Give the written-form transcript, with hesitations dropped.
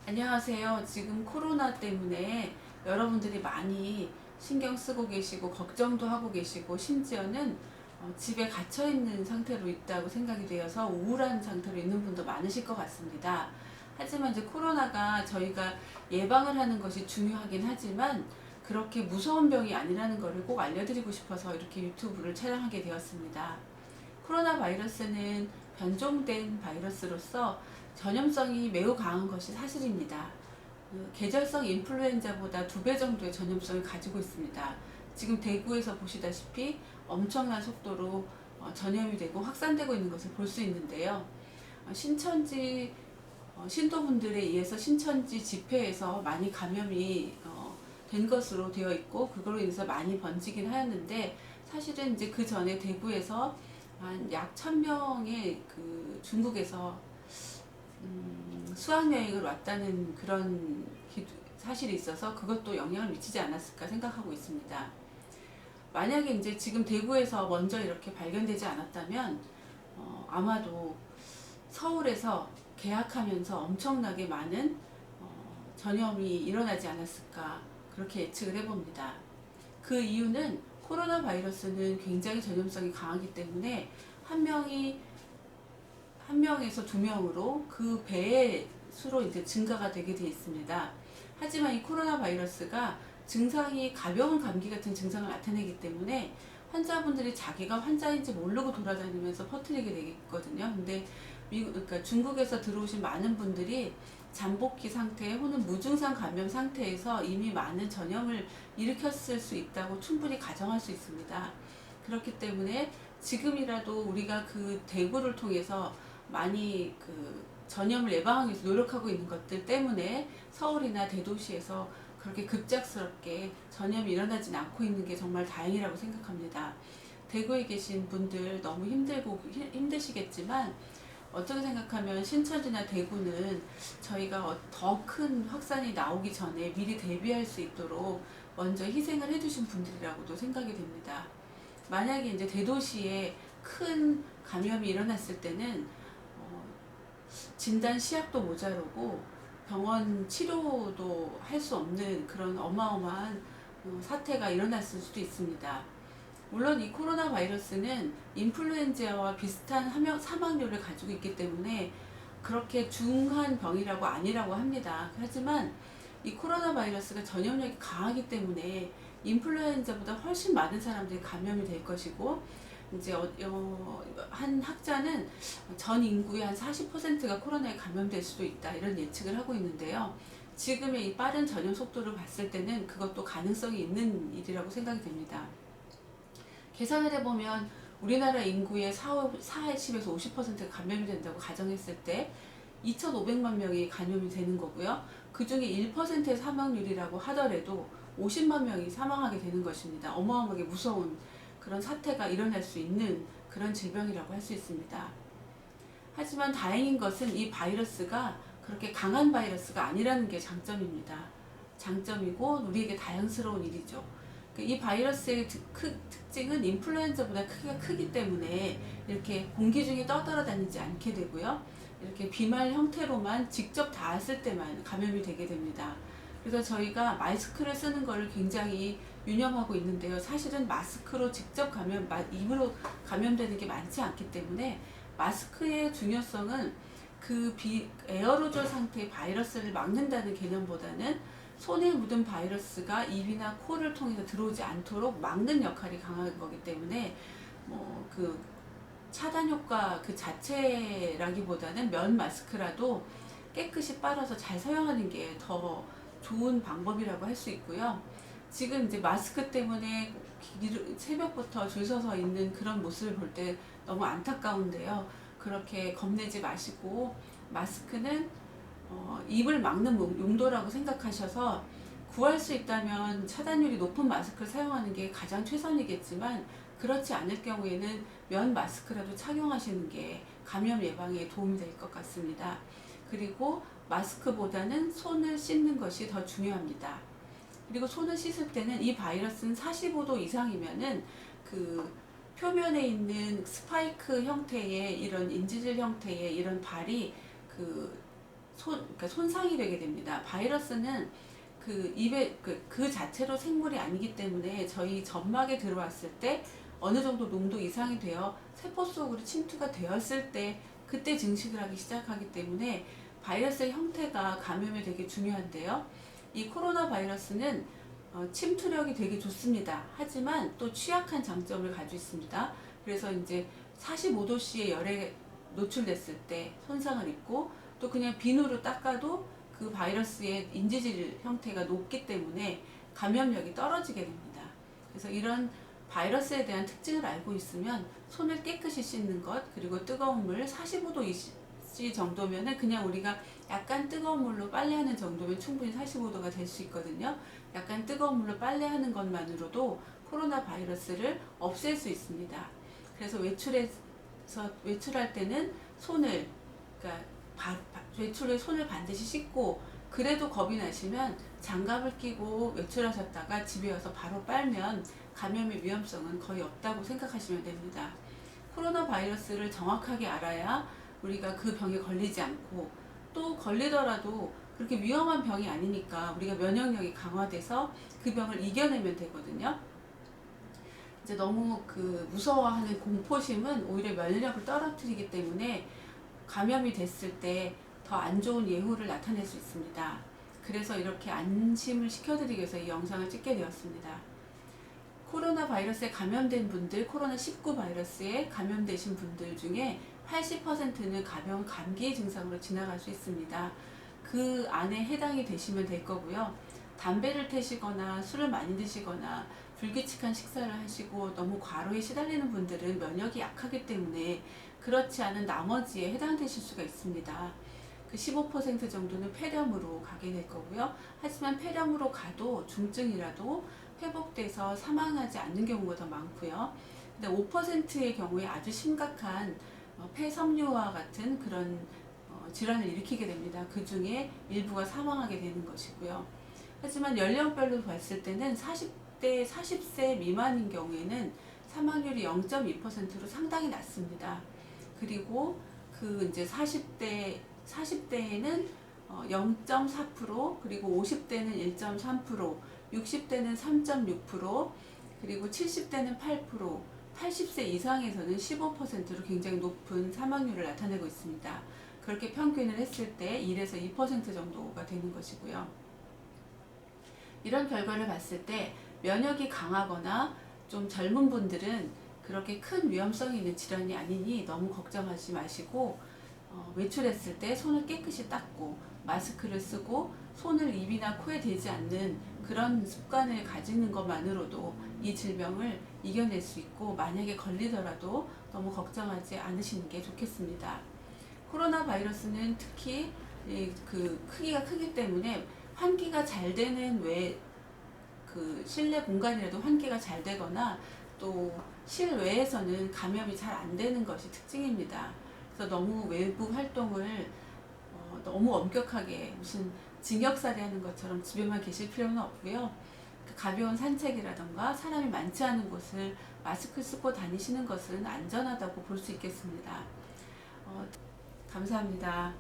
안녕하세요. 지금 코로나 때문에 여러분들이 많이 신경 쓰고 계시고 걱정도 하고 계시고 심지어는 집에 갇혀 있는 상태로 있다고 생각이 되어서 우울한 상태로 있는 분도 많으실 것 같습니다. 하지만 이제 코로나가 저희가 예방을 하는 것이 중요하긴 하지만 그렇게 무서운 병이 아니라는 것을 꼭 알려드리고 싶어서 이렇게 유튜브를 촬영하게 되었습니다. 코로나 바이러스는 변종된 바이러스로서 전염성이 매우 강한 것이 사실입니다. 계절성 인플루엔자보다 2배 정도의 전염성을 가지고 있습니다. 지금 대구에서 보시다시피 엄청난 속도로 전염이 되고 확산되고 있는 것을 볼 수 있는데요. 신천지 신도분들에 의해서 신천지 집회에서 많이 감염이 된 것으로 되어 있고 그걸로 인해서 많이 번지긴 하였는데, 사실은 이제 그 전에 대구에서 한 약 1000명의 그 중국에서 수학여행을 왔다는 그런 사실이 있어서 그것도 영향을 미치지 않았을까 생각하고 있습니다. 만약에 이제 지금 대구에서 먼저 이렇게 발견되지 않았다면 아마도 서울에서 개학하면서 엄청나게 많은 전염이 일어나지 않았을까 그렇게 예측을 해봅니다. 그 이유는 코로나 바이러스는 굉장히 전염성이 강하기 때문에 한 명이 한 명에서 2명으로 그 배의 수로 이제 증가가 되게 돼 있습니다. 하지만 이 코로나 바이러스가 증상이 가벼운 감기 같은 증상을 나타내기 때문에 환자분들이 자기가 환자인지 모르고 돌아다니면서 퍼뜨리게 되거든요. 근데 그러니까 중국에서 들어오신 많은 분들이 잠복기 상태 혹은 무증상 감염 상태에서 이미 많은 전염을 일으켰을 수 있다고 충분히 가정할 수 있습니다. 그렇기 때문에 지금이라도 우리가 그 대구를 통해서 많이 그 전염을 예방하기 위해서 노력하고 있는 것들 때문에 서울이나 대도시에서 그렇게 급작스럽게 전염이 일어나진 않고 있는 게 정말 다행이라고 생각합니다. 대구에 계신 분들 너무 힘드시겠지만 어떻게 생각하면 신천지나 대구는 저희가 더 큰 확산이 나오기 전에 미리 대비할 수 있도록 먼저 희생을 해주신 분들이라고도 생각이 됩니다. 만약에 이제 대도시에 큰 감염이 일어났을 때는 진단 시약도 모자르고 병원 치료도 할 수 없는 그런 어마어마한 사태가 일어났을 수도 있습니다. 물론 이 코로나 바이러스는 인플루엔자와 비슷한 사망률을 가지고 있기 때문에 그렇게 중한 병이라고 아니라고 합니다. 하지만 이 코로나 바이러스가 전염력이 강하기 때문에 인플루엔자보다 훨씬 많은 사람들이 감염이 될 것이고, 이제 한 학자는 전 인구의 한 40%가 코로나에 감염될 수도 있다 이런 예측을 하고 있는데요. 지금의 이 빠른 전염 속도를 봤을 때는 그것도 가능성이 있는 일이라고 생각이 됩니다. 계산을 해보면 우리나라 인구의 40에서 50%가 감염이 된다고 가정했을 때 2,500만 명이 감염이 되는 거고요. 그 중에 1%의 사망률이라고 하더라도 50만 명이 사망하게 되는 것입니다. 어마어마하게 무서운 그런 사태가 일어날 수 있는 그런 질병이라고 할 수 있습니다. 하지만 다행인 것은 이 바이러스가 그렇게 강한 바이러스가 아니라는 게 장점입니다. 장점이고 우리에게 다행스러운 일이죠. 이 바이러스의 특징은 인플루엔자보다 크기가 크기 때문에 이렇게 공기 중에 떠돌아다니지 않게 되고요. 이렇게 비말 형태로만 직접 닿았을 때만 감염이 되게 됩니다. 그래서 저희가 마스크를 쓰는 것을 굉장히 유념하고 있는데요. 사실은 마스크로 직접 입으로 감염되는 게 많지 않기 때문에 마스크의 중요성은 그 에어로졸 상태의 바이러스를 막는다는 개념보다는 손에 묻은 바이러스가 입이나 코를 통해서 들어오지 않도록 막는 역할이 강한 거기 때문에 그 차단 효과 그 자체라기보다는 면 마스크라도 깨끗이 빨아서 잘 사용하는 게 더 좋은 방법이라고 할 수 있고요. 지금 이제 마스크 때문에 새벽부터 줄 서서 있는 그런 모습을 볼 때 너무 안타까운데요. 그렇게 겁내지 마시고 마스크는 입을 막는 용도라고 생각하셔서 구할 수 있다면 차단율이 높은 마스크를 사용하는 게 가장 최선이겠지만, 그렇지 않을 경우에는 면 마스크라도 착용하시는 게 감염 예방에 도움이 될 것 같습니다. 그리고 마스크보다는 손을 씻는 것이 더 중요합니다. 그리고 손을 씻을 때는 이 바이러스는 45도 이상이면은 그 표면에 있는 스파이크 형태의 이런 인지질 형태의 이런 발이 그 그러니까 손상이 되게 됩니다. 바이러스는 그 입에 그 자체로 생물이 아니기 때문에 저희 점막에 들어왔을 때 어느 정도 농도 이상이 되어 세포 속으로 침투가 되었을 때 그때 증식을 하기 시작하기 때문에 바이러스의 형태가 감염에 되게 중요한데요. 이 코로나 바이러스는 침투력이 되게 좋습니다. 하지만 또 취약한 장점을 가지고 있습니다. 그래서 이제 45도씨의 열에 노출됐을 때 손상을 입고 또 그냥 비누로 닦아도 그 바이러스의 인지질 형태가 높기 때문에 감염력이 떨어지게 됩니다. 그래서 이런 바이러스에 대한 특징을 알고 있으면 손을 깨끗이 씻는 것, 그리고 뜨거운 물 45도 정도면은 그냥 우리가 약간 뜨거운 물로 빨래하는 정도면 충분히 45도가 될 수 있거든요. 약간 뜨거운 물로 빨래하는 것만으로도 코로나 바이러스를 없앨 수 있습니다. 그래서 외출할 때는 손을, 그러니까 외출에 손을 반드시 씻고, 그래도 겁이 나시면 장갑을 끼고 외출하셨다가 집에 와서 바로 빨면 감염의 위험성은 거의 없다고 생각하시면 됩니다. 코로나 바이러스를 정확하게 알아야 우리가 그 병에 걸리지 않고, 또 걸리더라도 그렇게 위험한 병이 아니니까 우리가 면역력이 강화돼서 그 병을 이겨내면 되거든요. 이제 너무 그 무서워하는 공포심은 오히려 면역력을 떨어뜨리기 때문에 감염이 됐을 때 더 안 좋은 예후를 나타낼 수 있습니다. 그래서 이렇게 안심을 시켜드리기 위해서 이 영상을 찍게 되었습니다. 코로나 바이러스에 감염된 분들, 코로나19 바이러스에 감염되신 분들 중에 80%는 가벼운 감기 증상으로 지나갈 수 있습니다. 그 안에 해당이 되시면 될 거고요. 담배를 태시거나 술을 많이 드시거나 불규칙한 식사를 하시고 너무 과로에 시달리는 분들은 면역이 약하기 때문에 그렇지 않은 나머지에 해당되실 수가 있습니다. 그 15% 정도는 폐렴으로 가게 될 거고요. 하지만 폐렴으로 가도 중증이라도 회복돼서 사망하지 않는 경우가 더 많고요. 근데 5%의 경우에 아주 심각한 폐섬유와 같은 그런 질환을 일으키게 됩니다. 그 중에 일부가 사망하게 되는 것이고요. 하지만 연령별로 봤을 때는 40세 미만인 경우에는 사망률이 0.2%로 상당히 낮습니다. 그리고 그 이제 40대에는 0.4%, 그리고 50대는 1.3%, 60대는 3.6%, 그리고 70대는 8%, 80세 이상에서는 15%로 굉장히 높은 사망률을 나타내고 있습니다. 그렇게 평균을 했을 때 1에서 2% 정도가 되는 것이고요. 이런 결과를 봤을 때 면역이 강하거나 좀 젊은 분들은 그렇게 큰 위험성이 있는 질환이 아니니 너무 걱정하지 마시고, 외출했을 때 손을 깨끗이 닦고 마스크를 쓰고 손을 입이나 코에 대지 않는 그런 습관을 가지는 것만으로도 이 질병을 이겨낼 수 있고, 만약에 걸리더라도 너무 걱정하지 않으시는 게 좋겠습니다. 코로나 바이러스는 특히 그 크기가 크기 때문에 환기가 잘 되는 그 실내 공간이라도 환기가 잘 되거나 또 실외에서는 감염이 잘 안 되는 것이 특징입니다. 그래서 너무 외부 활동을 너무 엄격하게 무슨 징역살이 하는 것처럼 집에만 계실 필요는 없고요. 가벼운 산책이라던가 사람이 많지 않은 곳을 마스크 쓰고 다니시는 것은 안전하다고 볼 수 있겠습니다. 감사합니다.